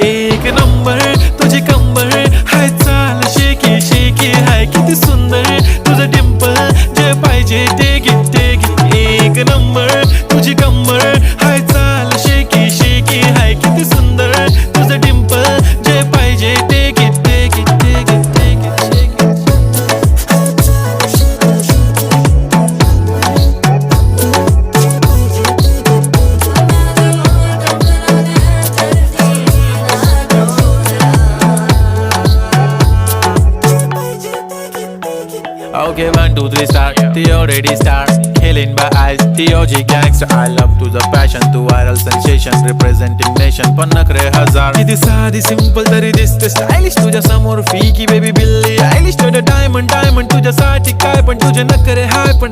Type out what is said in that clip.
एक नंबर तुझी कंबर हाय, चाल शेकी शेकी हाय, किती सुंदर तुझं डिंपल, जे पाहिजे ते घे ते घे. एक नंबर तुझी कंबर हाय, चाल शेकी शेकी हाय, किती सुंदर तुझं डिंपल, जे पाहिजे ते घे ते घे ते घे ते घे. Okay, 1, 2, 3 start. The already start. Killing by eyes. The OG gangster. I love to the passion, to viral sensation, representing nation. पण नखरे हजार. किती साधी सिंपल तरी दिसते स्टायलिश तुझ्या समोर, फीकी बेबी बिल्ली आयलिश. तुझं डायमंड डायमंड तुझ्यासाठी काय, पण तुझे नखरे हाय पण